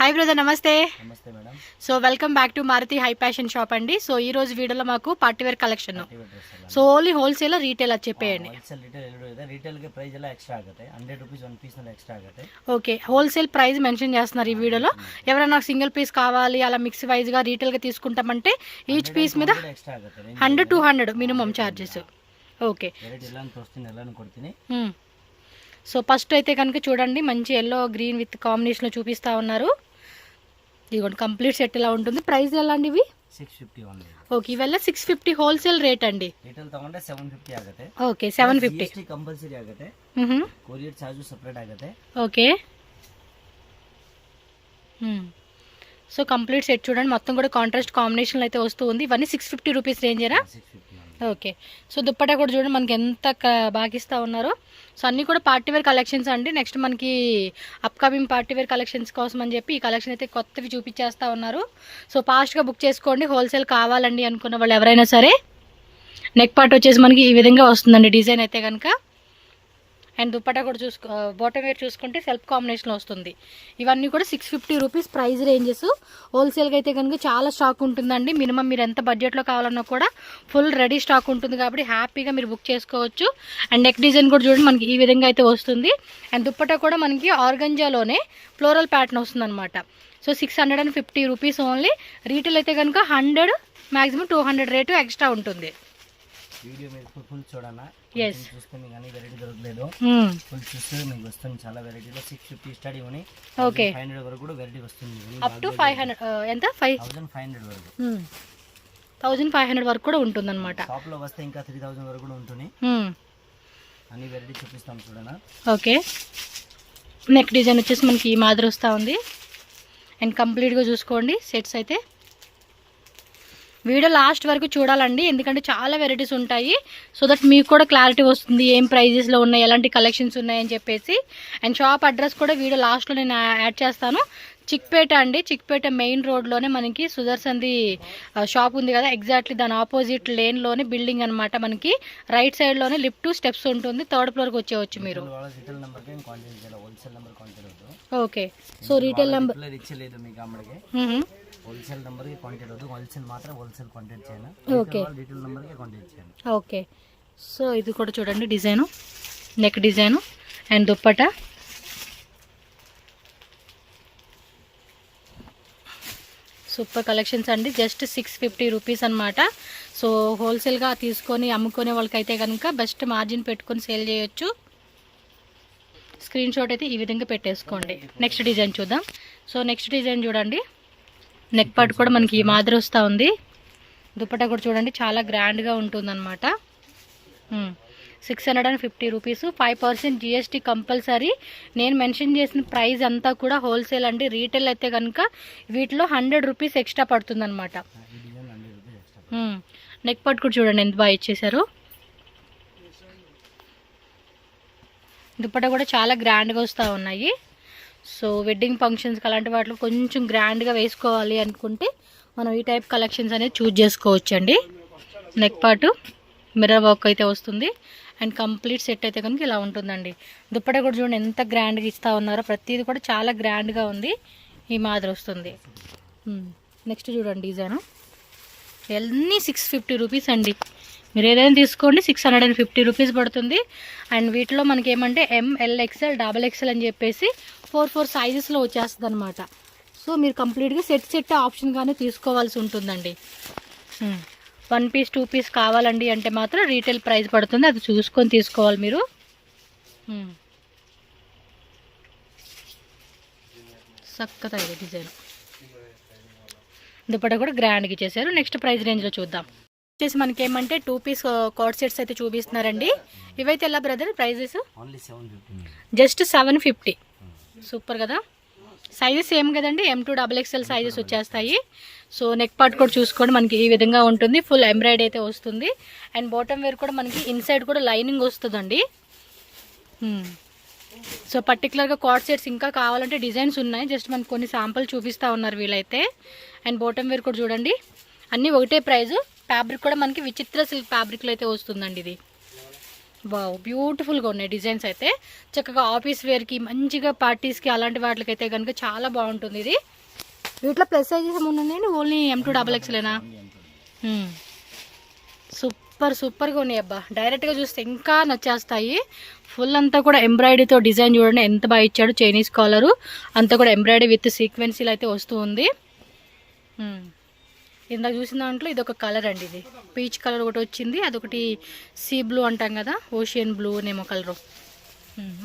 Hi brother, నమస్తే. నమస్తే madam. So welcome back to Maruti Hi Fashion shop అండి. So ఈ రోజు వీడియోలో మాకు party wear collection. So only wholesale retail ಅದು చెప్పేయండి. ಹೋಲ್ಸೇಲ್ ರಿಟೇಲ್ ಎರಡು ಇದೆ. ರಿಟೇಲ್ ಗೆ ಪ್ರೈಸ್ ಎಲ್ಲ ಎಕ್ಸ್ಟ್ರಾ ಆಗುತ್ತೆ. 100 ರೂಪಾಯಿ ಒನ್ ಪೀಸ್ ನಲ್ಲಿ ಎಕ್ಸ್ಟ್ರಾ ಆಗುತ್ತೆ. ఓకే, హోల్సేల్ ప్రైస్ మెన్షన్ చేస్తున్నారు ఈ వీడియోలో. ఎవరైనా సింగిల్ పీస్ కావాలి అలా మిక్స్ వైజ్ గా రీటైల్ గా తీసుకుంటామంటే ఈచ్ పీస్ మీద ಎಕ್ಸ್ಟ್ರಾ ಆಗುತ್ತೆ. 100-200 మినిమం చార్జెస్. ఓకే, ವೆರೈಟಿ ಎಲ್ಲ ತೋರಿಸ್ತೀನಿ, ಎಲ್ಲಾನು ಕೊಡ್ತೀನಿ. సో ఫస్ట్ అయితే కనుక చూడండి, మంచి ఎల్లో గ్రీన్ విత్ కాంబినేషన్ లో చూపిస్తా ఉన్నారు. ఇదిగోండి కంప్లీట్ సెట్ ఇలా ఉంటుంది. ప్రైస్ ఎలా అండి ఇవి? 650 ఓన్లీ. ఓకే, ఇవల్ల 650 హోల్సేల్ రేట్ అండి. ರಿಟೇಲ್ ತಗೊಂಡ್ರೆ 750 ಆಗುತ್ತೆ. ఓకే, 750 GST ಕಂಪಲ್ಸರಿ ಆಗುತ್ತೆ. ಕೊರಿಯರ್ ಚಾರ್ಜ್ ಸೆಪರೇಟ್ ಆಗುತ್ತೆ. ఓకే, సో కంప్లీట్ సెట్ చూడండి, మొత్తం కూడా కాంట్రాస్ట్ కాంబినేషన్లో అయితే వస్తూ ఉంది. ఇవన్నీ 650 రూపీస్ రేంజేనా? 650. ఓకే, సో దుప్పటా కూడా చూడండి మనకి ఎంత బాగా ఇస్తూ ఉన్నారు. సో అన్నీ కూడా పార్టీ వేర్ కలెక్షన్స్ అండి. నెక్స్ట్ మనకి అప్కమింగ్ పార్టీ వేర్ కలెక్షన్స్ కోసం అని చెప్పి ఈ కలెక్షన్ అయితే కొత్తవి చూపించేస్తూ ఉన్నారు. సో ఫాస్ట్గా బుక్ చేసుకోండి. హోల్సేల్ కావాలండి అనుకున్న వాళ్ళు ఎవరైనా సరే. నెక్ పార్ట్ వచ్చేసి మనకి ఈ విధంగా వస్తుందండి డిజైన్ అయితే కనుక. అండ్ దుప్పటా కూడా బాటమ్ వేర్ చూసుకుంటే సెల్ఫ్ కాంబినేషన్లో వస్తుంది. ఇవన్నీ కూడా 650 రూపీస్ ప్రైస్ రేంజెస్. హోల్సేల్గా అయితే కనుక చాలా స్టాక్ ఉంటుందండి. మినిమం మీరు ఎంత బడ్జెట్లో కావాలన్నా కూడా ఫుల్ రెడీ స్టాక్ ఉంటుంది కాబట్టి హ్యాపీగా మీరు బుక్ చేసుకోవచ్చు. అండ్ నెక్ డిజైన్ కూడా చూడండి మనకి ఈ విధంగా అయితే వస్తుంది. అండ్ దుప్పటా కూడా మనకి ఆర్గంజాలోనే ఫ్లోరల్ ప్యాటర్న్ వస్తుంది అనమాట. So 650 rupees only. రీటైల్ అయితే కనుక 100 మ్యాక్సిమం 200 రేటు ఎక్స్ట్రా ఉంటుంది. వీడియో మీరు ఫుల్ చూడనా, చూస్తే మీకు అన్ని వెరైటీ దొరకలేదు. ఫుల్ చూస్తే మీకు వస్తుంది చాలా వెరైటీలో. 650 స్టడీ ఉని ఓకే 500 వరకు కూడా వెరైటీ వస్తుంది. అప్ టు 500 ఎంత 5500 వరకు 1500 వరకు కూడా ఉంటుంది అనమాట. షాప్ లో వస్తే ఇంకా 3000 వరకు కూడా ఉంటుంది. అన్ని వెరైటీ చూపిస్తాం చూడనా. ఓకే, నెక్ డిజైన్ వచ్చేసి మనకి ఈ మాదిరి వస్తూ ఉంది. అండ్ కంప్లీట్గా చూసుకోండి సెట్స్ అయితే. వీడియో లాస్ట్ వరకు చూడాలండి, ఎందుకంటే చాలా వెరైటీస్ ఉంటాయి. సో దట్ మీకు కూడా క్లారిటీ వస్తుంది ఏం ప్రైజెస్లో ఉన్నాయి, ఎలాంటి కలెక్షన్స్ ఉన్నాయని చెప్పేసి. అండ్ షాప్ అడ్రస్ కూడా వీడియో లాస్ట్లో నేను యాడ్ చేస్తాను. చిక్పేట అండి, చిక్పేట మెయిన్ రోడ్లోనే మనకి సుదర్శన్ది షాప్ ఉంది కదా, ఎగ్జాక్ట్లీ దాని ఆపోజిట్ లేన్లోనే బిల్డింగ్ అనమాట. మనకి రైట్ సైడ్లోనే లిఫ్ట్ స్టెప్స్ ఉంటుంది. 3rd ఫ్లోర్కి వచ్చేవచ్చు మీరు. ఓకే, సో రీటైల్ నెంబర్ ఇచ్చలేదు మీకు అమ్మడికి. హోల్సేల్ నెంబర్ కి కాంటాక్ట్ అవుతుంది. హోల్సేల్ మాత్రం హోల్సేల్ కాంటాక్ట్ చేయాలి. ఓకే, రిటైల్ నెంబర్ కి కాంటాక్ట్ చేయాలి. ఓకే, సో ఇది కూడా చూడండి design, neck design and dupatta. Super collections అండి. జస్ట్ 650 రూపీస్ అనమాట. సో హోల్సేల్గా తీసుకొని అమ్ముకునే వాళ్ళకైతే కనుక బెస్ట్ మార్జిన్ పెట్టుకొని సేల్ చేయొచ్చు. స్క్రీన్ షాట్ అయితే ఈ విధంగా పెట్టేసుకోండి. నెక్స్ట్ డిజైన్ చూద్దాం. సో నెక్స్ట్ డిజైన్ చూడండి, నెక్ పార్ట్ కూడా మనకి ఈ మాదిరి వస్తూ ఉంది. దుప్పటా కూడా చూడండి చాలా గ్రాండ్గా ఉంటుందన్నమాట. 650 రూపీస్, 5% GST కంపల్సరీ. నేను మెన్షన్ చేసిన ప్రైస్ అంతా కూడా హోల్సేల్ అండి. రీటైల్ అయితే కనుక వీటిలో 100 రూపీస్ ఎక్స్ట్రా పడుతుందన్నమాట. నెక్ పార్ట్ కూడా చూడండి ఎంత బాగా ఇచ్చేసారు. దుప్పటా కూడా చాలా గ్రాండ్గా వస్తూ ఉన్నాయి. సో వెడ్డింగ్ ఫంక్షన్స్కి అలాంటి వాటిలో కొంచెం గ్రాండ్గా వేసుకోవాలి అనుకుంటే మనం ఈ టైప్ కలెక్షన్స్ అనేది చూజ్ చేసుకోవచ్చు అండి. నెక్ పార్ట్ మిర్రర్ వర్క్ అయితే వస్తుంది. అండ్ కంప్లీట్ సెట్ అయితే కనుక ఇలా ఉంటుందండి. దుప్పటా కూడా చూడండి ఎంత గ్రాండ్గా ఇస్తూ ఉన్నారో. ప్రతిదీ కూడా చాలా గ్రాండ్గా ఉంది. ఈ మాదిరి వస్తుంది. నెక్స్ట్ చూడండి డిజైన్. అన్నీ 650 రూపీస్ అండి. మీరు ఏదైనా తీసుకోండి 650 రూపీస్ పడుతుంది. అండ్ వీటిలో మనకి ఏమంటే ML XL XXL అని చెప్పేసి 4 సైజెస్లో వచ్చేస్తుంది అనమాట. సో మీరు కంప్లీట్గా సెట్ ఆప్షన్గానే తీసుకోవాల్సి ఉంటుందండి. 1 పీస్ 2 పీస్ కావాలండి అంటే మాత్రం రీటైల్ ప్రైస్ పడుతుంది, అది చూసుకొని తీసుకోవాలి మీరు. చక్కగా ఇది డిజైన్. దుప్పటా కూడా గ్రాండ్గా ఇచ్చేసారు. నెక్స్ట్ ప్రైస్ రేంజ్లో చూద్దాం. వచ్చేసి మనకి ఏమంటే 2 పీస్ కార్డ్ సెట్స్ అయితే చూపిస్తున్నారండి. ఇవైతే ఎలా బ్రదర్ ప్రైజెస్? జస్ట్ 750. సూపర్ కదా. సైజెస్ సేమ్ కదండి, M2 XXL సైజెస్ వచ్చేస్తాయి. సో నెక్ పార్ట్ కూడా చూసుకోండి మనకి ఈ విధంగా ఉంటుంది. ఫుల్ ఎంబ్రాయిడరీ అయితే వస్తుంది. అండ్ బాటమ్ వేర్ కూడా మనకి ఇన్సైడ్ కూడా లైనింగ్ వస్తుందండి. సో పర్టికులర్గా కార్డ్ సెట్స్ ఇంకా కావాలంటే డిజైన్స్ ఉన్నాయి. జస్ట్ మనకు కొన్ని శాంపుల్ చూపిస్తూ ఉన్నారు వీళ్ళైతే. అండ్ బాటమ్ వేర్ కూడా చూడండి అన్నీ ఒకటే ప్రైజు. ఫ్యాబ్రిక్ కూడా మనకి విచిత్ర సిల్క్ ఫ్యాబ్రిక్లో అయితే వస్తుందండి. ఇది వావ్, బ్యూటిఫుల్గా ఉన్నాయి డిజైన్స్ అయితే. చక్కగా ఆఫీస్ వేర్కి, మంచిగా పార్టీస్కి, అలాంటి వాటికైతే కనుక చాలా బాగుంటుంది ఇది. వీటిలో ప్లస్ సైజెస్ ఉన్నాయండి, ఓన్లీ M2XXలేనా? సూపర్గా ఉన్నాయి అబ్బా. డైరెక్ట్గా చూస్తే ఇంకా నచ్చేస్తాయి. ఫుల్ అంతా కూడా ఎంబ్రాయిడరీతో డిజైన్ చూడండి ఎంత బాగా ఇచ్చాడు. చైనీస్ కాలరు అంతా కూడా ఎంబ్రాయిడరీ విత్ సీక్వెన్సీలు అయితే వస్తూ ఉంది. ఇందాక చూసిన దాంట్లో ఇది ఒక కలర్ అండి, ఇది పీచ్ కలర్ ఒకటి వచ్చింది, అదొకటి సీ బ్లూ అంటాం కదా, ఓషియన్ బ్లూ నేమో కలరు.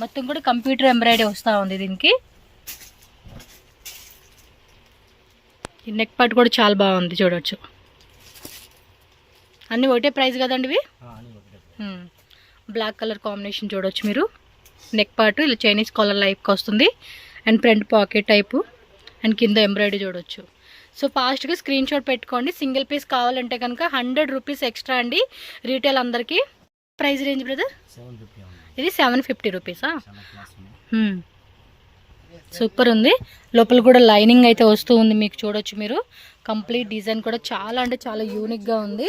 మొత్తం కూడా కంప్యూటర్ ఎంబ్రాయిడరీ వస్తూ ఉంది దీనికి. ఈ నెక్ పార్ట్ కూడా చాలా బాగుంది చూడవచ్చు. అన్నీ ఒకటే ప్రైస్ కదండి ఇవి. బ్లాక్ కలర్ కాంబినేషన్ చూడవచ్చు మీరు. నెక్ పార్ట్ ఇలా చైనీస్ కాలర్ లైఫ్కి వస్తుంది and front pocket type and కింద ఎంబ్రాయిడరీ చూడవచ్చు. సో ఫాస్ట్గా స్క్రీన్ షాట్ పెట్టుకోండి. సింగిల్ పీస్ కావాలంటే కనుక 100 రూపీస్ ఎక్స్ట్రా అండి రీటైల్ అందరికీ. Price range brother? ఇది 750 రూపీసా? సూపర్ ఉంది. లోపల కూడా లైనింగ్ అయితే వస్తూ ఉంది మీకు చూడొచ్చు మీరు. కంప్లీట్ డిజైన్ కూడా చాలా అంటే చాలా యూనిక్గా ఉంది.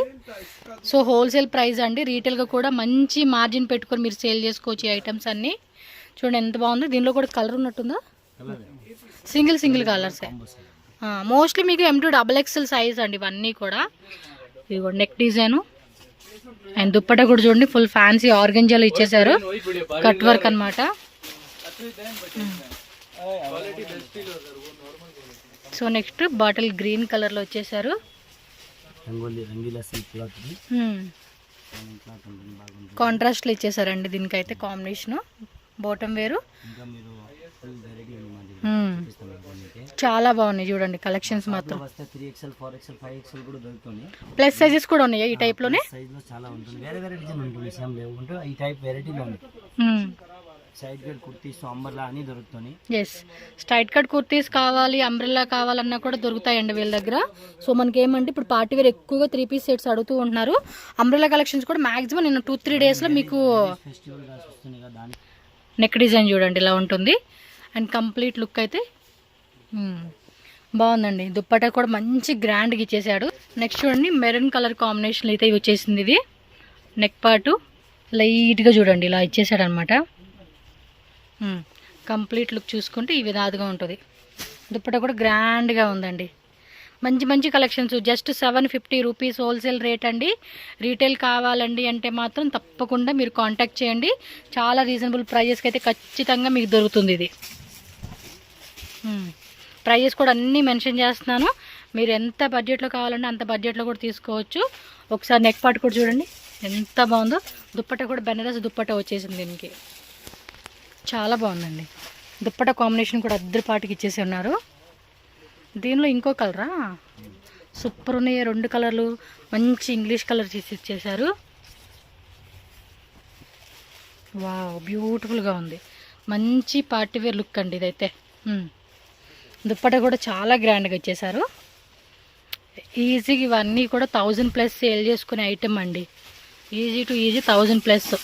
సో హోల్సేల్ ప్రైస్ అండి. రీటైల్గా కూడా మంచి మార్జిన్ పెట్టుకొని మీరు సేల్ చేసుకోవచ్చు ఈ ఐటమ్స్ అన్నీ. చూడండి ఎంత బాగుంది. దీనిలో కూడా కలర్ ఉన్నట్టుందా? సింగిల్ కలర్సే. మోస్ట్లీ మీకు M2XXL సైజ్ అండి ఇవన్నీ కూడా. ఇది కూడా నెక్ డిజైను అండ్ దుప్పట కూడా చూడండి ఫుల్ ఫ్యాన్సీ ఆర్గంజాలు ఇచ్చేసారు, కట్ వర్క్ అనమాట. సో నెక్స్ట్ బాటిల్ గ్రీన్ కలర్లో వచ్చేసారు. కాంట్రాస్ట్లో ఇచ్చేసారండి దీనికైతే కాంబినేషను. బాటమ్ వేరు చాలా బాగున్నాయి చూడండి కలెక్షన్స్ మాత్రం. ప్లస్ సైజెస్ కూడా ఉన్నాయి ఈ టైప్ లోనే. స్ట్రైట్ కట్ కుర్తీస్ కావాలి, అంబ్రెల్లా కావాలన్నా కూడా దొరుకుతాయండి వీళ్ళ దగ్గర. సో మనకి ఏమంటే ఇప్పుడు పార్టీ వేర్ ఎక్కువగా 3 పీస్ సెట్స్ అడుగుతూ ఉంటున్నారు. అంబ్రెల్లా కలెక్షన్స్ కూడా మాక్సిమం నేను 2-3 డేస్లో మీకు. నెక్ డిజైన్ చూడండి ఇలా ఉంటుంది అండ్ కంప్లీట్ లుక్ అయితే బాగుందండి. దుప్పటా కూడా మంచి గ్రాండ్గా ఇచ్చేసాడు. నెక్స్ట్ చూడండి మెరూన్ కలర్ కాంబినేషన్ అయితే వచ్చేసింది. ఇది నెక్ పార్టు లైట్గా చూడండి ఇలా ఇచ్చేసాడు అనమాట. కంప్లీట్ లుక్ చూసుకుంటే ఈ విధాలుగా ఉంటుంది. దుప్పటా కూడా గ్రాండ్గా ఉందండి. మంచి collections. Just 750 rupees wholesale rate అండి. రీటైల్ కావాలండి అంటే మాత్రం తప్పకుండా మీరు కాంటాక్ట్ చేయండి. చాలా రీజనబుల్ ప్రైజెస్కి అయితే ఖచ్చితంగా మీకు దొరుకుతుంది ఇది. ప్రైజెస్ కూడా అన్నీ మెన్షన్ చేస్తున్నాను. మీరు ఎంత బడ్జెట్లో కావాలంటే అంత బడ్జెట్లో కూడా తీసుకోవచ్చు. ఒకసారి నెక్ పార్ట్ కూడా చూడండి ఎంత బాగుందో. దుప్పట కూడా బెనారస్ దుప్పట వచ్చేసింది దీనికి. చాలా బాగుందండి. దుప్పట కాంబినేషన్ కూడా అద్దరి పాటికి ఇచ్చేసి ఉన్నారు. దీనిలో ఇంకో కలరా, సూపర్ ఉన్నాయి 2 కలర్లు. మంచి ఇంగ్లీష్ కలర్ చేసి ఇచ్చేసారు. వావ్, బ్యూటిఫుల్గా ఉంది. మంచి పార్టీ వేర్ లుక్ అండి ఇదైతే. దుప్పట కూడా చాలా గ్రాండ్గా ఇచ్చేసారు. ఈజీగా ఇవన్నీ కూడా 1000+ సేల్ చేసుకునే ఐటమ్ అండి. ఈజీ 1000+.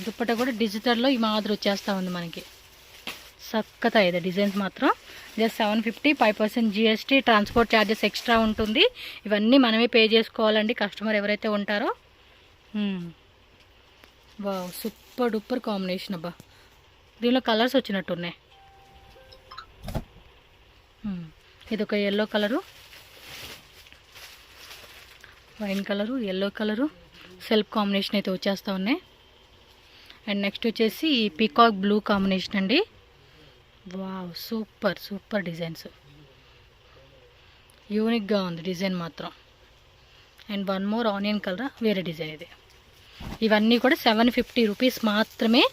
దుప్పట కూడా డిజిటల్లో ఈ మాదిరి వచ్చేస్తూ ఉంది మనకి. సక్కత ఇది డిజైన్స్ మాత్రం. Just 750, 5% GST, transport charges extra ఉంటుంది. ఇవన్నీ మనమే పే చేసుకోవాలండి కస్టమర్ ఎవరైతే ఉంటారో. వావ్, సూపర్ డూపర్ కాంబినేషన్ అబ్బా. దీనిలో కలర్స్ వచ్చినట్టున్నాయి. ఇది ఒక yellow colour, wine colour, yellow colour self combination అయితే వచ్చేస్తూ ఉన్నాయి. అండ్ నెక్స్ట్ వచ్చేసి పీకాక్ బ్లూ కాంబినేషన్ అండి. Wow, super designs. యూనిక్గా ఉంది డిజైన్ మాత్రం. And one more onion colour వేరే డిజైన్ ఇది. ఇవన్నీ కూడా 750 రూపీస్ మాత్రమే.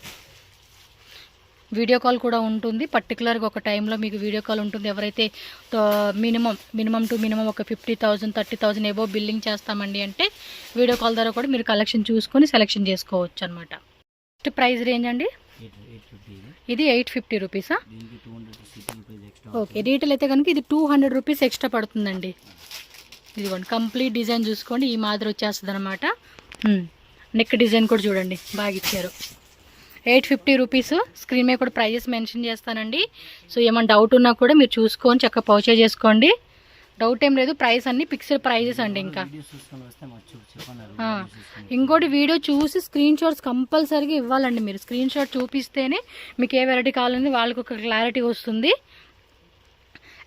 వీడియో కాల్ కూడా ఉంటుంది. పర్టికులర్గా ఒక టైంలో మీకు వీడియో కాల్ ఉంటుంది. ఎవరైతే మినిమం టు మినిమం ఒక 50,000 30,000 ఎబో బిల్లింగ్ చేస్తామండి అంటే వీడియో కాల్ ద్వారా కూడా మీరు కలెక్షన్ చూసుకొని సెలెక్షన్ చేసుకోవచ్చు అనమాట. నెక్స్ట్ ప్రైస్ రేంజ్ అండి ఇది 850 రూపీసా? ఓకే, రీటైల్ అయితే కనుక ఇది 200 రూపీస్ ఎక్స్ట్రా పడుతుందండి. ఇదిగోండి కంప్లీట్ డిజైన్ చూసుకోండి ఈ మాదిరి వచ్చేస్తుంది అనమాట. నెక్ డిజైన్ కూడా చూడండి బాగా ఇచ్చారు. 850 రూపీస్. స్క్రీన్ మీద కూడా ప్రైజెస్ మెన్షన్ చేస్తానండి. సో ఏమైనా డౌట్ ఉన్నా కూడా మీరు చూసుకొని చక్కగా పర్చేజ్ చేసుకోండి. డౌట్ ఏం లేదు. ప్రైస్ అన్ని ఫిక్స్డ్ ప్రైజెస్ అండి. ఇంకా వీడియో చూసుకొని వస్తే మాకు చెప్పండి. ఇంకోటి వీడియో చూసి స్క్రీన్ షాట్స్ కంపల్సరీగా ఇవ్వాలండి. మీరు స్క్రీన్ షాట్ చూపిస్తేనే మీకు ఏ వెరైటీ కావాలని వాళ్ళకి ఒక క్లారిటీ వస్తుంది.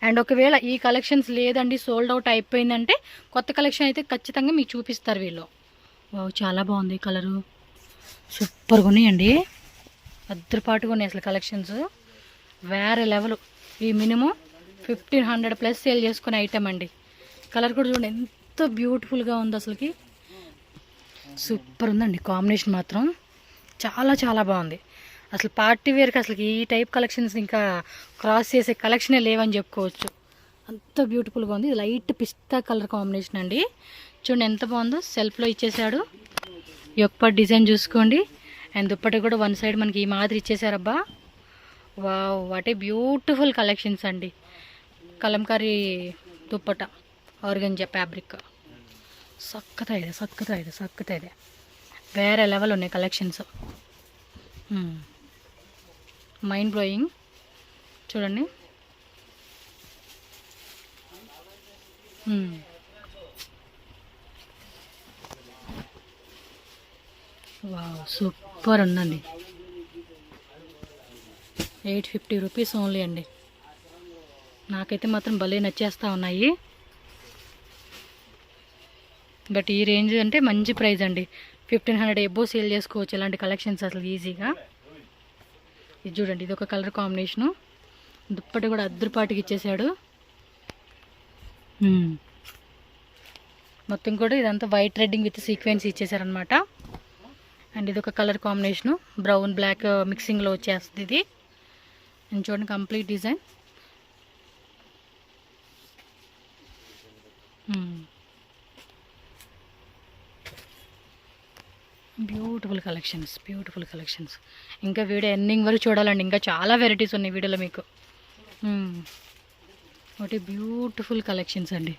అండ్ ఒకవేళ ఈ కలెక్షన్స్ లేదండి, సోల్డ్ అవుట్ అయిపోయిందంటే కొత్త కలెక్షన్ అయితే ఖచ్చితంగా మీకు చూపిస్తారు వీళ్ళు. వావ్, చాలా బాగుంది కలరు, సూపర్గా ఉన్నాయండి. అద్దరిపాటుగా ఉన్నాయి అసలు కలెక్షన్స్, వేరే లెవెల్. ఈ మినిమం 1500 ప్లస్ సేల్ చేసుకునే ఐటమ్ అండి. కలర్ కూడా చూడండి ఎంత బ్యూటిఫుల్గా ఉంది, అసలుకి సూపర్ ఉందండి. కాంబినేషన్ మాత్రం చాలా చాలా బాగుంది. అసలు పార్టీ వేర్కి అసలు ఈ టైప్ కలెక్షన్స్ ఇంకా క్రాస్ చేసే కలెక్షనే లేవని చెప్పుకోవచ్చు. అంత బ్యూటిఫుల్గా ఉంది. ఇది లైట్ పిస్తా కలర్ కాంబినేషన్ అండి. చూడండి ఎంత బాగుందో, సెల్ఫ్లో ఇచ్చేసాడు. యొక్క డిజైన్ చూసుకోండి. అండ్ దుప్పటి కూడా వన్ సైడ్ మనకి ఈ మాదిరి ఇచ్చేసారబ్బా. Wow, what a beautiful collections అండి. కలంకారీ దుప్పట, ఆర్గంజా ఫ్యాబ్రిక్, సక్కతా ಇದೆ. వేరే లెవెల్ ఉన్నాయి కలెక్షన్స్, మైండ్ బ్లోయింగ్. చూడండి, వావ్, సూపర్ ఉందండి. 850 రూపీస్ ఓన్లీ అండి. నాకైతే మాత్రం భలే నచ్చేస్తూ ఉన్నాయి. బట్ ఈ రేంజ్ అంటే మంచి ప్రైస్ అండి. 1500 ఎబో సేల్ చేసుకోవచ్చు ఇలాంటి కలెక్షన్స్ అసలు ఈజీగా. ఇది చూడండి, ఇది ఒక కలర్ కాంబినేషను. దుప్పటి కూడా అద్దరిపాటికి ఇచ్చేసాడు. మొత్తం కూడా ఇదంతా వైట్ రెడ్డింగ్ విత్ సీక్వెన్స్ ఇచ్చేసారనమాట. అండ్ ఇది ఒక కలర్ కాంబినేషను, బ్రౌన్ బ్లాక్ మిక్సింగ్లో వచ్చేస్తుంది ఇది. అండ్ చూడండి కంప్లీట్ డిజైన్. Beautiful collections. ఇంకా వీడియో ఎండింగ్ వరకు చూడాలండి, ఇంకా చాలా వెరైటీస్ ఉన్నాయి వీడియోలో మీకు. ఒకటి బ్యూటిఫుల్ కలెక్షన్స్ అండి.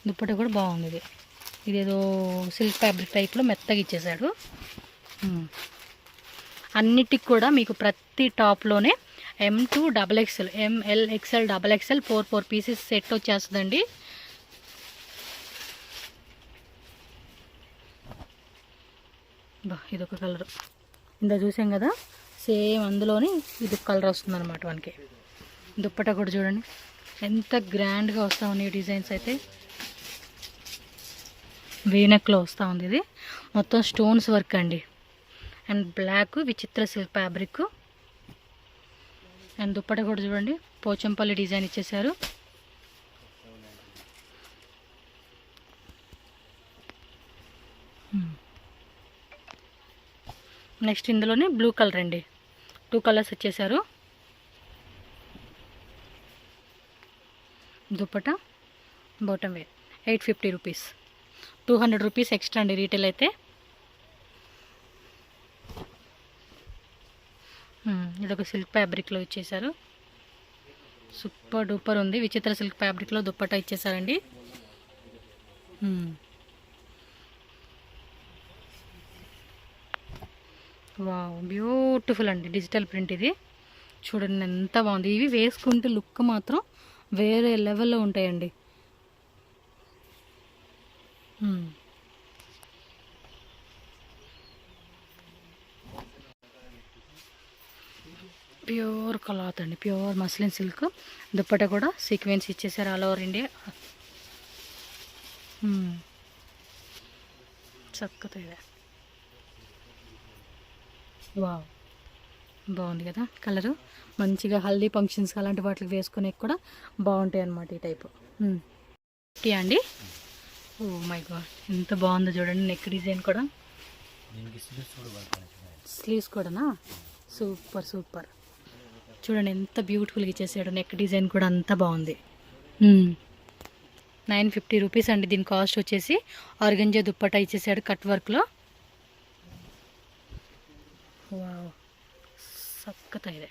దుప్పట కూడా బాగుంది. ఇదేదో సిల్క్ ఫ్యాబ్రిక్ టైప్లో మెత్తగా ఇచ్చేసాడు. అన్నిటికి కూడా మీకు ప్రతి టాప్లోనే M2 XXL, ML XL, XXL 4 pieces set వచ్చేస్తుందండి. ఇదొక కలర్ ఇందా చూసాం కదా, సేమ్ అందులోని ఇది కలర్ వస్తుంది అనమాట మనకి. దుప్పట కూడా చూడండి ఎంత గ్రాండ్గా వస్తూ ఉన్నాయి డిజైన్స్ అయితే. వీనెక్లో వస్తూ ఉంది. ఇది మొత్తం స్టోన్స్ వర్క్ అండి. And black Vichitra silk fabric. And dupatta కూడా చూడండి పోచంపల్లి డిజైన్ ఇచ్చేసారు. నెక్స్ట్ ఇందులోనే బ్లూ కలర్ అండి, 2 కలర్స్ వచ్చేసారు. Dupatta bottom wear 850 rupees, 200 rupees extra అండి రీటైల్ అయితే. ఇదొక సిల్క్ ఫ్యాబ్రిక్లో ఇచ్చేసారు. సూపర్ డూపర్ ఉంది. విచిత్ర సిల్క్ ఫ్యాబ్రిక్లో దుప్పట ఇచ్చేసారండి. వావ్, బ్యూటిఫుల్ అండి. డిజిటల్ ప్రింట్ ఇది చూడండి ఎంత బాగుంది. ఇవి వేసుకుంటే లుక్ మాత్రం వేరే లెవెల్లో ఉంటాయండి. ప్యూర్ క్లాత్ అండి, ప్యూర్ మస్లిన్ సిల్క్. దుప్పట కూడా సీక్వెన్స్ ఇచ్చేసారు ఆల్ ఓవర్ ఇండియా. చక్కగా ಇದೆ. వావ్, బాగుంది కదా కలరు. మంచిగా హల్దీ ఫంక్షన్స్ అలాంటి వాటికి వేసుకునే కూడా బాగుంటాయి అన్నమాట ఈ టైపు. అండి, ఓ మై గాడ్ ఎంత బాగుందో చూడండి. నెక్ డిజైన్ కూడా, స్లీవ్స్ కూడానా, సూపర్. చూడండి ఎంత బ్యూటిఫుల్గా ఇచ్చేసాడు. నెక్ డిజైన్ కూడా అంతా బాగుంది. 950 రూపీస్ అండి దీని కాస్ట్ వచ్చేసి. ఆర్గంజా దుప్పటా ఇచ్చేసాడు కట్ వర్క్లో. వావ్, చక్కగా ಇದೆ.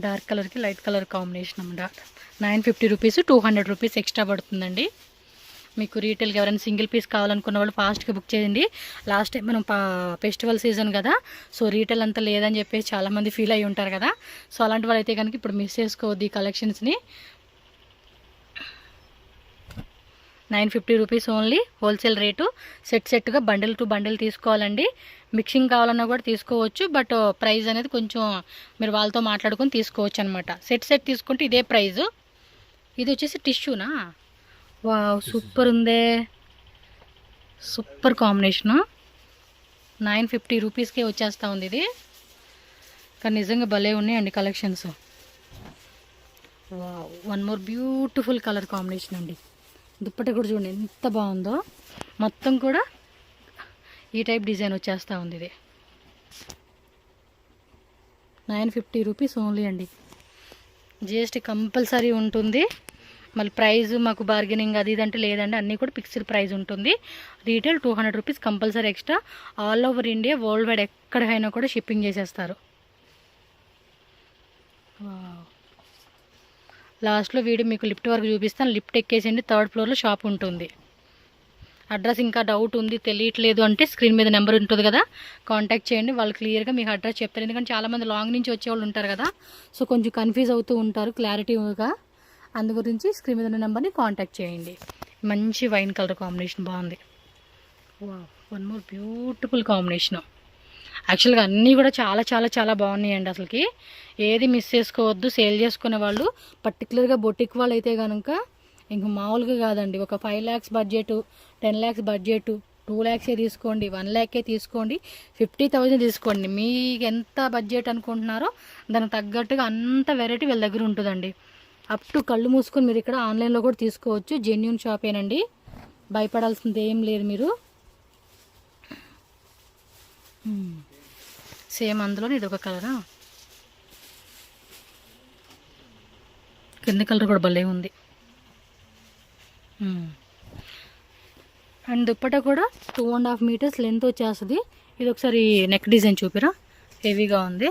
డార్క్ కలర్కి లైట్ కలర్ కాంబినేషన్ అన్నమాట. 950 రూపీస్, 200 రూపీస్ ఎక్స్ట్రా పడుతుందండి. మీకు రీటైల్గా ఎవరైనా సింగిల్ పీస్ కావాలనుకున్న వాళ్ళు ఫాస్ట్గా బుక్ చేయండి. లాస్ట్ టైం మనం ఫెస్టివల్ సీజన్ కదా, సో రీటైల్ అంతా లేదని చెప్పేసి చాలామంది ఫీల్ అయ్యి ఉంటారు కదా. సో అలాంటి వాళ్ళు అయితే కనుక ఇప్పుడు మిస్ చేసుకోవద్దు ఈ కలెక్షన్స్ని. 950 రూపీస్ ఓన్లీ హోల్సేల్ రేటు. సెట్గా బండిల్ టు బండిల్ తీసుకోవాలండి. మిక్సింగ్ కావాలన్నా కూడా తీసుకోవచ్చు, బట్ ప్రైస్ అనేది కొంచెం మీరు వాళ్ళతో మాట్లాడుకొని తీసుకోవచ్చు అనమాట. సెట్ తీసుకుంటే ఇదే ప్రైజు. ఇది వచ్చేసి టిష్యూనా, వావ్ సూపర్ ఉందే, సూపర్ కాంబినేషను. 950 రూపీస్కే వచ్చేస్తూ ఉంది ఇది. కానీ నిజంగా భలే ఉన్నాయండి collections. Wow, one more beautiful colour combination అండి. దుప్పట కూడా చూడండి ఎంత బాగుందో, మొత్తం కూడా ఈ టైప్ డిజైన్ వచ్చేస్తూ ఉంది. ఇది 950 రూపీస్ ఓన్లీ అండి. జిఎస్టీ కంపల్సరీ ఉంటుంది. మళ్ళీ ప్రైస్ మాకు బార్గెనింగ్ అది ఇదంటే లేదండి, అన్నీ కూడా ఫిక్స్డ్ ప్రైస్ ఉంటుంది. Retail 200 rupees compulsory extra. All over India world wide ఎక్కడికైనా కూడా షిప్పింగ్ చేసేస్తారు. లాస్ట్లో వీడియో మీకు లిఫ్ట్ వరకు చూపిస్తాను. లిఫ్ట్ ఎక్కేసిండి 3rd ఫ్లోర్లో షాప్ ఉంటుంది. అడ్రస్ ఇంకా డౌట్ ఉంది తెలియట్లేదు అంటే స్క్రీన్ మీద నెంబర్ ఉంటుంది కదా, కాంటాక్ట్ చేయండి. వాళ్ళు క్లియర్గా మీకు అడ్రస్ చెప్తారు. ఎందుకంటే చాలామంది లాంగ్ నుంచి వచ్చేవాళ్ళు ఉంటారు కదా, సో కొంచెం కన్ఫ్యూజ్ అవుతూ ఉంటారు క్లారిటీగా. అందు గురించి స్క్రీన్ మీద ఉన్న నెంబర్ని కాంటాక్ట్ చేయండి. మంచి వైన్ కలర్ కాంబినేషన్ బాగుంది. One more beautiful combination. యాక్చువల్గా అన్నీ కూడా చాలా చాలా చాలా బాగున్నాయండి. అసలుకి ఏది మిస్ చేసుకోవద్దు. సేల్ చేసుకునే వాళ్ళు పర్టికులర్గా బొటిక్ వాళ్ళు అయితే కనుక ఇంక మామూలుగా కాదండి. ఒక 5 lakhs budget, 10 lakhs budget, 2 lakhs తీసుకోండి, 1 lakh తీసుకోండి, 50,000 తీసుకోండి. మీకు ఎంత బడ్జెట్ అనుకుంటున్నారో దానికి తగ్గట్టుగా అంత వెరైటీ వీళ్ళ దగ్గర ఉంటుందండి. అప్ టు కళ్ళు మూసుకొని మీరు ఇక్కడ ఆన్లైన్లో కూడా తీసుకోవచ్చు. జెన్యూన్ షాపేనండి, భయపడాల్సింది ఏం లేదు మీరు. సేమ్ అందులోనే ఇది ఒక కలరా, కింద కలర్ కూడా భలే ఉంది. అండ్ దుప్పట కూడా 2.5 meters లెంత్ వచ్చేస్తుంది. ఇది ఒకసారి నెక్ డిజైన్ చూపిరా, హెవీగా ఉంది.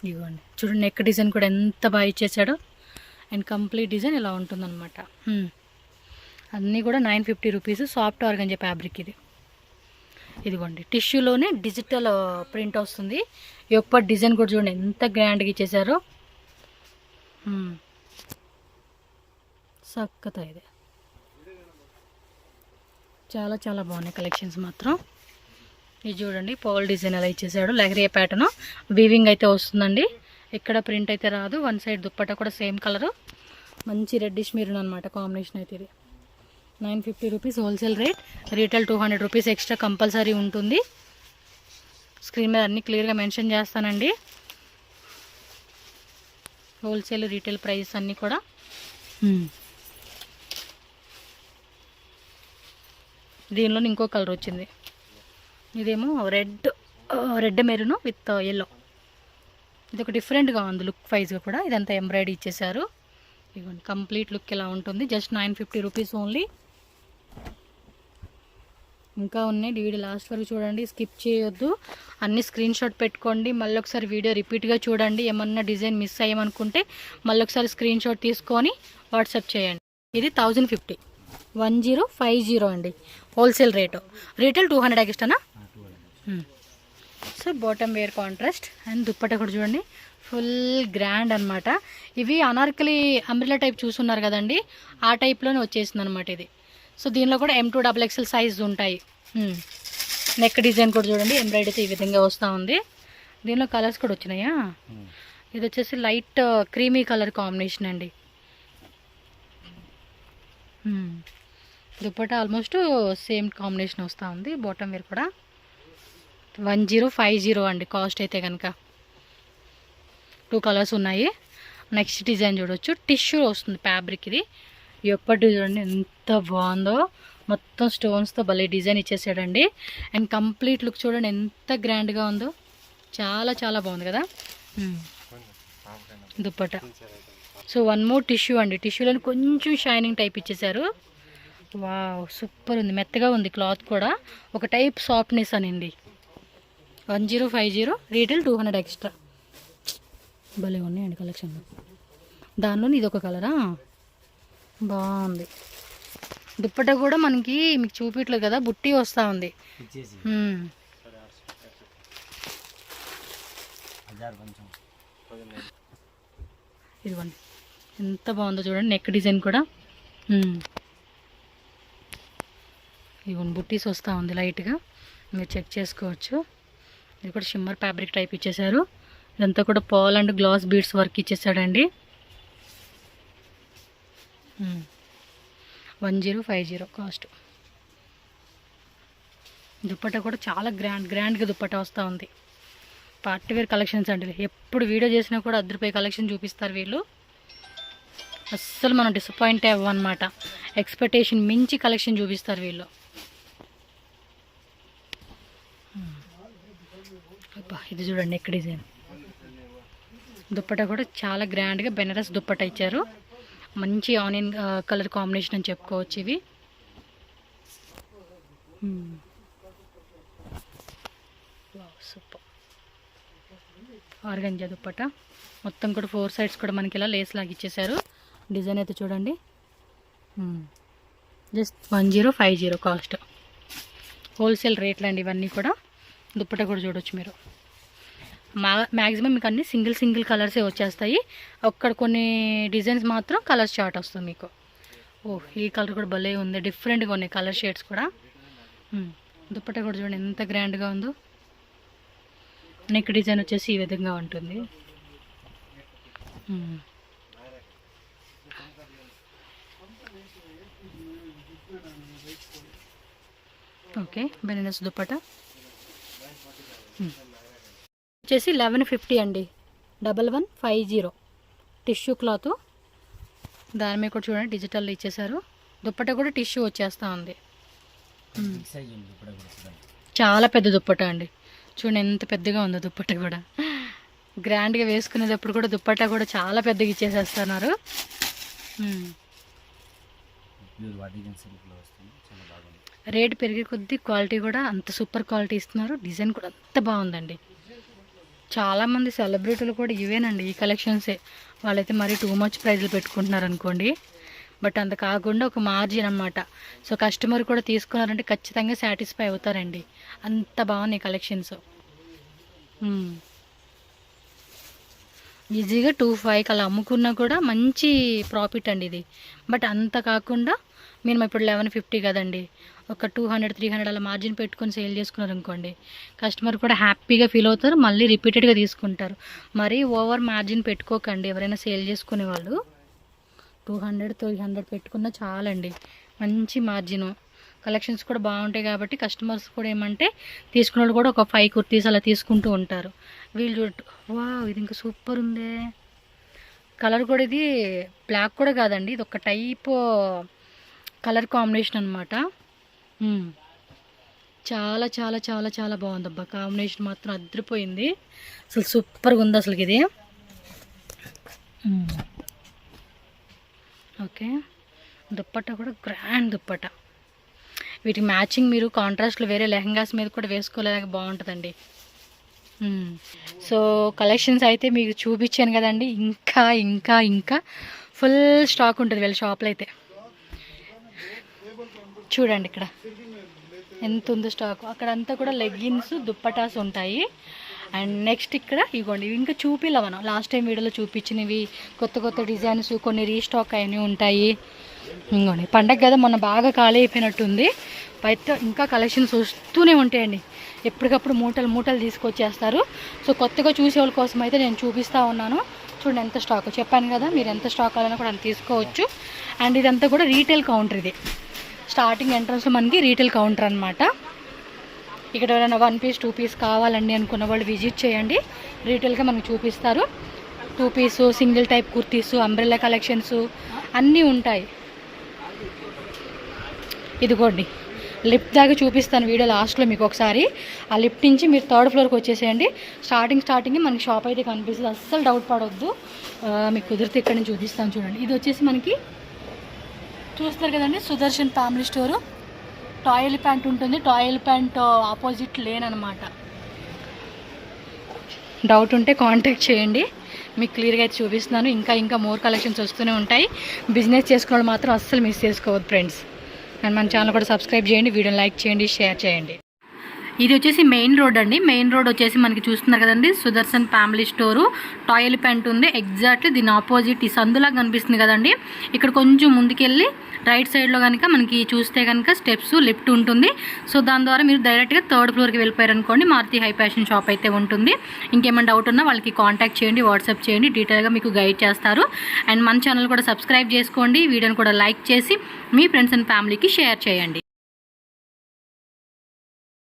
ఇదిగోండి చూడండి, నెక్ డిజైన్ కూడా ఎంత బాగా ఇచ్చేసాడో. అండ్ కంప్లీట్ డిజైన్ ఇలా ఉంటుందన్నమాట. అన్నీ కూడా 950 రూపీస్. సాఫ్ట్ ఆర్గంజా ఫ్యాబ్రిక్ ఇది. ఇదిగోండి టిష్యూలోనే డిజిటల్ ప్రింట్ వస్తుంది. యొక్క డిజైన్ కూడా చూడండి ఎంత గ్రాండ్గా ఇచ్చేసారో. సక్కత ఇది చాలా చాలా బాగున్నాయి కలెక్షన్స్ మాత్రం. ఇది చూడండి పర్ల్ డిజైన్ అలా ఇచ్చేసాడు. లెహరియా ప్యాటర్న్ వీవింగ్ అయితే వస్తుందండి. ఇక్కడ ప్రింట్ అయితే రాదు. వన్ సైడ్ దుప్పట కూడా సేమ్ కలరు, మంచి రెడ్డిష్ మెరూన్ అనమాట కాంబినేషన్ అయితే ఇది. 950 rupees wholesale rate. Retail 200 rupees extra compulsory ఉంటుంది. స్క్రీన్ మీద అన్నీ క్లియర్గా మెన్షన్ చేస్తానండి. హోల్సేల్ రీటైల్ ప్రైస్ అన్నీ కూడా. దీనిలో ఇంకో కలర్ వచ్చింది. ఇదేమో రెడ్ మెరూన్ విత్ ఎల్లో. ఇది ఒక డిఫరెంట్గా ఉంది లుక్ వైజ్గా కూడా. ఇదంతా ఎంబ్రాయిడరీ ఇచ్చేసారు. ఇదిగోండి కంప్లీట్ లుక్ ఇలా ఉంటుంది. Just 950 rupees only. ఇంకా ఉన్నాయి. వీడియో లాస్ట్ వరకు చూడండి, స్కిప్ చేయొద్దు. అన్ని స్క్రీన్ షాట్ పెట్టుకోండి. మళ్ళీ ఒకసారి వీడియో రిపీట్గా చూడండి. ఏమన్నా డిజైన్ మిస్ అయ్యామనుకుంటే మళ్ళీ ఒకసారి స్క్రీన్ షాట్ తీసుకొని వాట్సాప్ చేయండి. ఇది 1050, 1050 అండి హోల్సేల్ రేటు. రీటైల్ 200 ఎక్స్ట్రానా. So bottom wear contrast. And dupatta కూడా చూడండి ఫుల్ గ్రాండ్ అనమాట. ఇవి అనార్కలి అంబ్రెలా టైప్ చూస్తున్నారు కదండి, ఆ టైప్లోనే వచ్చేసింది అనమాట ఇది. సో దీనిలో కూడా M2XXL సైజ్ ఉంటాయి. నెక్ డిజైన్ కూడా చూడండి ఎంబ్రాయిడరీ ఈ విధంగా వస్తూ ఉంది. దీనిలో కలర్స్ కూడా వచ్చినాయా. ఇది వచ్చేసి లైట్ క్రీమీ కలర్ కాంబినేషన్ అండి. దుప్పట ఆల్మోస్ట్ సేమ్ కాంబినేషన్ వస్తూ ఉంది. బాటమ్ వేర్ కూడా 1050 అండి కాస్ట్ అయితే కనుక. 2 కలర్స్ ఉన్నాయి. నెక్స్ట్ డిజైన్ చూడవచ్చు. టిష్యూ వస్తుంది ఫ్యాబ్రిక్ ఇది. ఎప్పటి చూడండి ఎంత బాగుందో, మొత్తం స్టోన్స్తో భలే డిజైన్ ఇచ్చేసాడండి. అండ్ కంప్లీట్ లుక్ చూడండి ఎంత గ్రాండ్గా ఉందో, చాలా చాలా బాగుంది కదా dupatta. So one more tissue అండి. టిష్యూలో కొంచెం షైనింగ్ టైప్ ఇచ్చేసారు. వావ్ సూపర్ ఉంది, మెత్తగా ఉంది క్లాత్ కూడా. ఒక టైప్ సాఫ్ట్నెస్ అనండి. 1050 రీటైల్ 200 ఎక్స్ట్రా. భలే ఉన్నాయండి కలెక్షన్లో. దానిలో ఇది ఒక కలరా, బాగుంది. దుప్పట కూడా మనకి మీకు చూపించలేదు కదా, బుట్టి వస్తూ ఉంది. ఇచ్చేసి ఇదిగోండి ఎంత బాగుందో చూడండి, నెక్ డిజైన్ కూడా. ఇదిగోండి బుట్టీస్ వస్తూ ఉంది లైట్గా, మీరు చెక్ చేసుకోవచ్చు. ఇది కూడా షిమ్మర్ ఫ్యాబ్రిక్ టైప్ ఇచ్చేసారు. ఇదంతా కూడా pearl and glass beads work ఇచ్చేసాడండి. 1050 కాస్ట్. దుప్పట్టా కూడా చాలా గ్రాండ్గా దుప్పట్టా వస్తూ ఉంది. పార్టీ వేర్ కలెక్షన్స్ అండి, ఎప్పుడు వీడియో చేసినా కూడా రూ. 10 కలెక్షన్ చూపిస్తారు వీళ్ళు. అస్సలు మనం డిసప్పాయింట్ అవ్వన్నమాట, ఎక్స్పెక్టేషన్ మించి కలెక్షన్ చూపిస్తారు వీళ్ళు. ఇది చూడండి నెక్ డిజైన్. దుప్పట్టా కూడా చాలా గ్రాండ్గా బెనారస్ దుప్పట్టా ఇచ్చారు. మంచి ఆనియన్ కలర్ కాంబినేషన్ అని చెప్పుకోవచ్చు ఇవి. సూపర్. ఆర్గంజా దుప్పట్టా మొత్తం కూడా 4 సైడ్స్ కూడా మనకి ఇలా లేస్ లాగా ఇచ్చేసారు. డిజైన్ అయితే చూడండి, జస్ట్ 1050 కాస్ట్. హోల్సేల్ రేట్లు అండి ఇవన్నీ కూడా. దుప్పట్టా కూడా చూడొచ్చు మీరు. మ్యాక్సిమం మీకు అన్ని సింగిల్ కలర్సే వచ్చేస్తాయి. ఒక్కడ కొన్ని డిజైన్స్ మాత్రం కలర్ చార్ట్ వస్తుంది మీకు. ఈ కలర్ కూడా భలే ఉంది, డిఫరెంట్గా ఉన్నాయి కలర్ షేడ్స్ కూడా. దుప్పట్టా కూడా చూడండి ఎంత గ్రాండ్గా ఉందో. నెక్ డిజైన్ వచ్చేసి ఈ విధంగా ఉంటుంది. ఓకే, బెనారస్ దుప్పట్టా వచ్చేసి 1150 అండి. 1150 టిష్యూ క్లాత్. దాని మీద కూడా చూడండి డిజిటల్ ఇచ్చేసారు. దుప్పట్టా కూడా టిష్యూ వచ్చేస్తూ ఉంది. చాలా పెద్ద దుప్పట్టా అండి, చూడండి ఎంత పెద్దగా ఉందో దుప్పట్టా కూడా. గ్రాండ్గా వేసుకునేటప్పుడు కూడా దుప్పట్టా కూడా చాలా పెద్దగా ఇచ్చేసేస్తున్నారు. రేట్ పెరిగే కొద్దీ క్వాలిటీ కూడా అంత సూపర్ క్వాలిటీ ఇస్తున్నారు. డిజైన్ కూడా అంత బాగుందండి. చాలామంది సెలబ్రిటీలు కూడా ఇవేనండి, ఈ కలెక్షన్సే. వాళ్ళైతే మరీ టూ మచ్ ప్రైజ్లు పెట్టుకుంటున్నారు అనుకోండి. బట్ అంత కాకుండా ఒక మార్జిన్ అన్నమాట. సో కస్టమర్ కూడా తీసుకున్నారంటే ఖచ్చితంగా సాటిస్ఫై అవుతారండి. అంత బాగున్నాయి కలెక్షన్స్. ఈజీగా 2500 అలా అమ్ముకున్నా కూడా మంచి ప్రాఫిట్ అండి ఇది. బట్ అంత కాకుండా మినిమం ఇప్పుడు 1150 కదండి, ఒక 200-300 అలా మార్జిన్ పెట్టుకొని సేల్ చేసుకున్నారు అనుకోండి, కస్టమర్ కూడా హ్యాపీగా ఫీల్ అవుతారు, మళ్ళీ రిపీటెడ్గా తీసుకుంటారు. మరీ ఓవర్ మార్జిన్ పెట్టుకోకండి ఎవరైనా సేల్ చేసుకునే వాళ్ళు. 200-300 పెట్టుకున్నా చాలండి, మంచి మార్జిన్. కలెక్షన్స్ కూడా బాగుంటాయి కాబట్టి కస్టమర్స్ కూడా ఏమంటే తీసుకున్న వాళ్ళు కూడా ఒక 5 కుర్తీస్ అలా తీసుకుంటూ ఉంటారు. వీళ్ళు చూడ, వా ఇది ఇంకా సూపర్ ఉందే. కలర్ కూడా ఇది బ్లాక్ కూడా కాదండి, ఇది ఒక టైప్ కలర్ కాంబినేషన్ అనమాట. చాలా చాలా చాలా చాలా బాగుందబ్బా, కాంబినేషన్ మాత్రం అదిరిపోయింది. అసలు సూపర్గా ఉంది అసలు ఇది. ఓకే, దుప్పట్టా కూడా గ్రాండ్ దుప్పట్టా. వీటి మ్యాచింగ్ మీరు కాంట్రాస్ట్లో వేరే లెహంగాస్ మీద కూడా వేసుకోలేక బాగుంటుందండి. సో కలెక్షన్స్ అయితే మీకు చూపించాను కదండి, ఇంకా ఇంకా ఇంకా ఫుల్ స్టాక్ ఉంటుంది వీళ్ళ షాప్లో అయితే. చూడండి ఇక్కడ ఎంత ఉందో స్టాక్. అక్కడంతా కూడా లెగ్గిన్స్ దుప్పటాస్ ఉంటాయి. అండ్ నెక్స్ట్ ఇక్కడ ఇవ్వండి, ఇంకా చూపిలా మనం లాస్ట్ టైం వీడియోలో చూపించినవి కొత్త కొత్త డిజైన్స్ కొన్ని రీస్టాక్ అయినవి ఉంటాయి. ఇంకోండి పండగ కదా మొన్న బాగా ఖాళీ అయిపోయినట్టుంది, అయితే ఇంకా కలెక్షన్స్ వస్తూనే ఉంటాయండి. ఎప్పటికప్పుడు మూటలు మూటలు తీసుకొచ్చేస్తారు. సో కొత్తగా చూసేవాళ్ళ కోసం అయితే నేను చూపిస్తూ ఉన్నాను. చూడండి ఎంత స్టాక్, చెప్పాను కదా మీరు ఎంత స్టాక్ కావాలన్నా కూడా అంత తీసుకోవచ్చు. అండ్ ఇదంతా కూడా రీటైల్ కౌంటర్. ఇది స్టార్టింగ్ ఎంట్రన్స్లో మనకి రీటైల్ కౌంటర్ అనమాట. ఇక్కడ ఎవరైనా 1 పీస్ 2 పీస్ కావాలండి అనుకున్న వాళ్ళు విజిట్ చేయండి, రీటైల్గా మనకు చూపిస్తారు. 2 piece single type kurtis, umbrella collections అన్నీ ఉంటాయి. ఇదిగోండి లిఫ్ట్ దాకా చూపిస్తాను వీడియో లాస్ట్లో మీకు ఒకసారి. ఆ లిఫ్ట్ నుంచి మీరు 3rd ఫ్లోర్కి వచ్చేసేయండి. స్టార్టింగ్ మనకి షాప్ అయితే కనిపిస్తుంది, అస్సలు డౌట్ పడవద్దు. మీకు కుదిరితే ఇక్కడ నుంచి చూపిస్తాను చూడండి. ఇది వచ్చేసి మనకి చూస్తారు కదండి Sudarshan family store. Toy elephant ఉంటుంది, టాయ్ ఎలిఫెంట్ ఆపోజిట్ లేన్ అనమాట. డౌట్ ఉంటే కాంటాక్ట్ చేయండి, మీకు క్లియర్గా అయితే చూపిస్తున్నాను. ఇంకా ఇంకా మోర్ కలెక్షన్స్ వస్తూనే ఉంటాయి. బిజినెస్ చేసుకునే వాళ్ళు మాత్రం అస్సలు మిస్ చేసుకోవద్దు ఫ్రెండ్స్. అండ్ మన ఛానల్ కూడా సబ్స్క్రైబ్ చేయండి, వీడియోని లైక్ చేయండి, షేర్ చేయండి. ఇది వచ్చేసి మెయిన్ రోడ్ అండి. మెయిన్ రోడ్ వచ్చేసి మనకి చూస్తున్నారు కదండి, Sudarshan family store, toy elephant ఉంది ఎగ్జాక్ట్లీ దీని ఆపోజిట్. ఈ సందులా కనిపిస్తుంది కదండి, ఇక్కడ కొంచెం ముందుకెళ్ళి రైట్ సైడ్లో కనుక మనకి చూస్తే కనుక స్టెప్స్ లిఫ్ట్ ఉంటుంది. సో దాని ద్వారా మీరు డైరెక్ట్గా 3rd ఫ్లోర్కి వెళ్ళిపోయారు అనుకోండి, మారుతి హై ఫ్యాషన్ షాప్ అయితే ఉంటుంది. ఇంకేమైనా డౌట్ ఉన్నా వాళ్ళకి కాంటాక్ట్ చేయండి, వాట్సాప్ చేయండి, డీటెయిల్గా మీకు గైడ్ చేస్తారు. అండ్ మన ఛానల్ కూడా సబ్స్క్రైబ్ చేసుకోండి, వీడియోని కూడా లైక్ చేసి మీ ఫ్రెండ్స్ అండ్ ఫ్యామిలీకి షేర్ చేయండి.